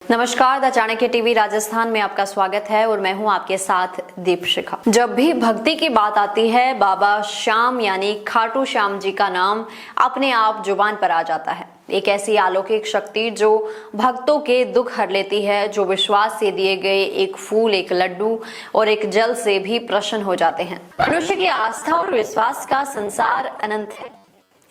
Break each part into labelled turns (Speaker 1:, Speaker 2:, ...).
Speaker 1: नमस्कार, the Chanakya TV Rajasthan में आपका स्वागत है और मैं हूं आपके साथ दीपशिखा। जब भी भक्ति की बात आती है, बाबा श्याम यानी खाटू श्याम जी का नाम अपने आप जुबान पर आ जाता है। एक ऐसी अलौकिक शक्ति जो भक्तों के दुख हर लेती है, जो विश्वास से दिए गए एक फूल, एक लड्डू और एक जल से भी प्रसन्न हो जाते हैं। मनुष्य की आस्था और विश्वास का संसार अनंत है।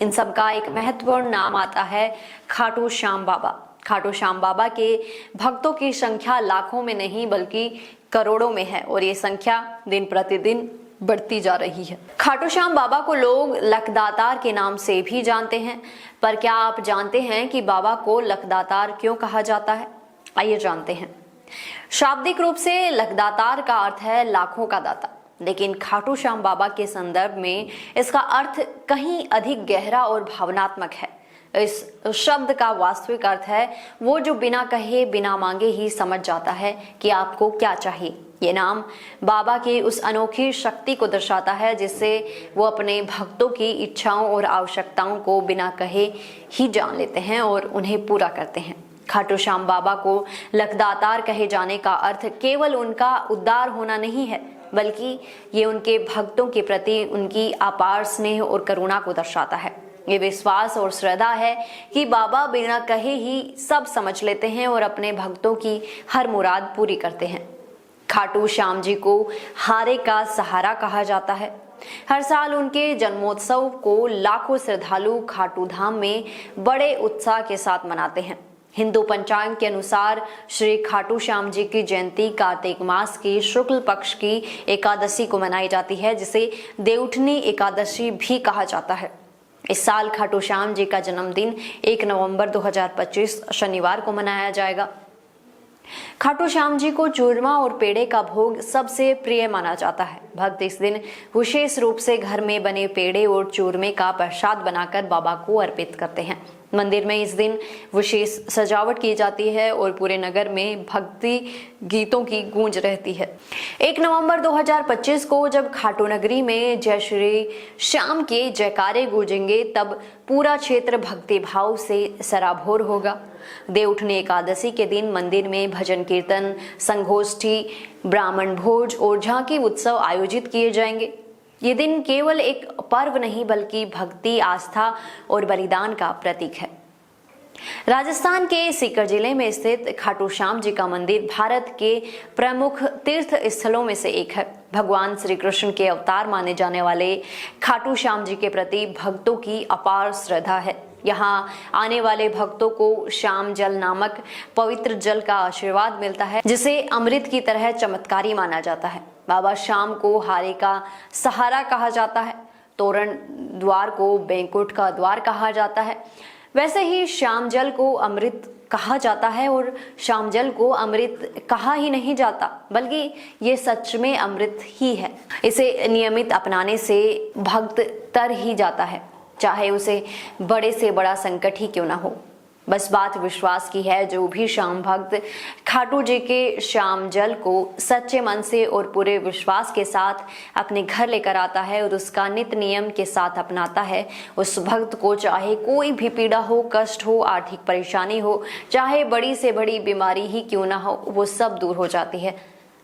Speaker 1: इन सब का एक महत्वपूर्ण नाम आता है खाटू श्याम बाबा। खाटू श्याम बाबा के भक्तों की संख्या लाखों में नहीं बल्कि करोड़ों में है और ये संख्या दिन प्रतिदिन बढ़ती जा रही है। खाटू श्याम बाबा को लोग लखदातार के नाम से भी जानते हैं, पर क्या आप जानते हैं कि बाबा को लखदातार क्यों कहा जाता है? आइए जानते हैं। शाब्दिक रूप से लखदातार का अर्थ है लाखों का दाता, लेकिन खाटू श्याम बाबा के संदर्भ में इसका अर्थ कहीं अधिक गहरा और भावनात्मक है। इस शब्द का वास्तविक अर्थ है वो जो बिना कहे बिना मांगे ही समझ जाता है कि आपको क्या चाहिए। ये नाम बाबा की उस अनोखी शक्ति को दर्शाता है जिससे वो अपने भक्तों की इच्छाओं और आवश्यकताओं को बिना कहे ही जान लेते हैं और उन्हें पूरा करते हैं। खाटू श्याम बाबा को लखदातार कहे जाने का अर्थ केवल उनका उद्धार होना नहीं है, बल्कि ये उनके भक्तों के प्रति उनकी अपार स्नेह और करुणा को दर्शाता है। ये विश्वास और श्रद्धा है कि बाबा बिना कहे ही सब समझ लेते हैं और अपने भक्तों की हर मुराद पूरी करते हैं। खाटू श्याम जी को हारे का सहारा कहा जाता है। हर साल उनके जन्मोत्सव को लाखों श्रद्धालु खाटू धाम में बड़े उत्साह के साथ मनाते हैं। हिंदू पंचांग के अनुसार श्री खाटू श्याम जी की जयंती कार्तिक मास की शुक्ल पक्ष की एकादशी को मनाई जाती है, जिसे देवउठनी एकादशी भी कहा जाता है। इस साल खाटू श्याम जी का जन्मदिन 1 नवंबर 2025 शनिवार को मनाया जाएगा। खाटू श्याम जी को चूरमा और पेड़े का भोग सबसे प्रिय माना जाता है। भक्त इस दिन विशेष रूप से घर में बने पेड़े और चूरमे का प्रसाद बनाकर बाबा को अर्पित करते हैं। मंदिर में इस दिन विशेष सजावट की जाती है और पूरे नगर में भक्ति गीतों की गूंज रहती है। 1 नवंबर 2025 को जब खाटू नगरी में जय श्री श्याम के जयकारे गूंजेंगे, तब पूरा क्षेत्र भक्ति भाव से सराबोर होगा। देवउठनी एकादशी के दिन मंदिर में भजन कीर्तन, संगोष्ठी, ब्राह्मण भोज और झांकी उत्सव आयोजित किए जाएंगे। ये दिन केवल एक पर्व नहीं बल्कि भक्ति, आस्था और बलिदान का प्रतीक है। राजस्थान के सीकर जिले में स्थित खाटू श्याम जी का मंदिर भारत के प्रमुख तीर्थ स्थलों में से एक है। भगवान श्री कृष्ण के अवतार माने जाने वाले खाटू श्याम जी के प्रति भक्तों की अपार श्रद्धा है। यहाँ आने वाले भक्तों को श्याम जल नामक पवित्र जल का आशीर्वाद मिलता है, जिसे अमृत की तरह चमत्कारी माना जाता है। बाबा श्याम को हारे का सहारा कहा जाता है। तोरण द्वार को बैंकुट का द्वार कहा जाता है। वैसे ही श्याम जल को अमृत कहा जाता है और श्याम जल को अमृत कहा ही नहीं जाता, बल्कि ये सच में अमृत ही है। इसे नियमित अपनाने से भक्त तर ही जाता है, चाहे उसे बड़े से बड़ा संकट ही क्यों ना हो। बस बात विश्वास की है। जो भी श्याम भक्त खाटू जी के श्याम जल को सच्चे मन से और पूरे विश्वास के साथ अपने घर लेकर आता है और उसका नित्य नियम के साथ अपनाता है, उस भक्त को चाहे कोई भी पीड़ा हो, कष्ट हो, आर्थिक परेशानी हो, चाहे बड़ी से बड़ी बीमारी ही क्यों ना हो, वो सब दूर हो जाती है।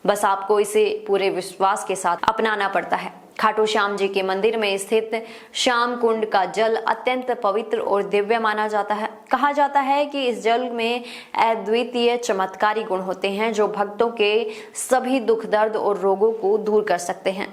Speaker 1: बस आपको इसे पूरे विश्वास के साथ अपनाना पड़ता है। खाटू श्याम जी के मंदिर में स्थित श्याम कुंड का जल अत्यंत पवित्र और दिव्य माना जाता है। कहा जाता है कि इस जल में अद्वितीय चमत्कारी गुण होते हैं जो भक्तों के सभी दुख दर्द और रोगों को दूर कर सकते हैं।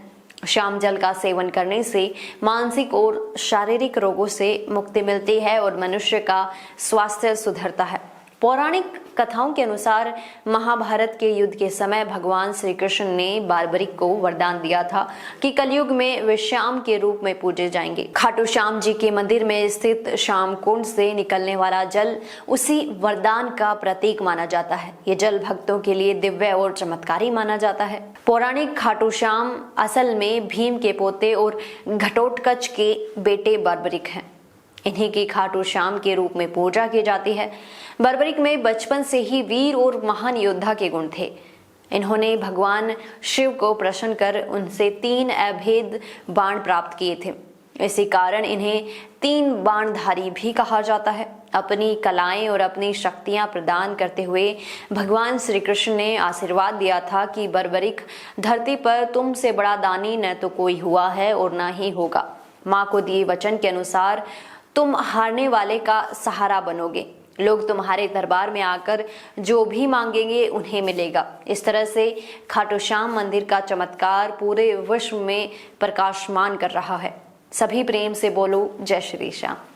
Speaker 1: श्याम जल का सेवन करने से मानसिक और शारीरिक रोगों से मुक्ति मिलती है और मनुष्य का स्वास्थ्य सुधरता है। पौराणिक कथाओं के अनुसार महाभारत के युद्ध के समय भगवान श्री कृष्ण ने बार्बरिक को वरदान दिया था कि कलयुग में वे श्याम के रूप में पूजे जाएंगे। खाटू श्याम जी के मंदिर में स्थित श्याम कुंड से निकलने वाला जल उसी वरदान का प्रतीक माना जाता है। ये जल भक्तों के लिए दिव्य और चमत्कारी माना जाता है। पौराणिक खाटू श्याम असल में भीम के पोते और घटोत्कच के बेटे बार्बरिक हैं। इन्हीं की खाटू श्याम के रूप में पूजा की जाती है। बर्बरिक में बचपन से ही वीर और महान योद्धा के गुण थे। इन्होंने भगवान शिव को प्रसन्न कर उनसे 3 अभेद बाण प्राप्त किए थे। इसी कारण इन्हें 3 बाणधारी भी कहा जाता है। अपनी कलाएं और अपनी शक्तियां प्रदान करते हुए भगवान श्री कृष्ण ने आशीर्वाद दिया था कि बर्बरिक धरती पर तुमसे बड़ा दानी न तो कोई हुआ है और न ही होगा। माँ को दिए वचन के अनुसार तुम हारने वाले का सहारा बनोगे। लोग तुम्हारे दरबार में आकर जो भी मांगेंगे उन्हें मिलेगा। इस तरह से खाटू श्याम मंदिर का चमत्कार पूरे विश्व में प्रकाशमान कर रहा है। सभी प्रेम से बोलो जय श्री श्याम।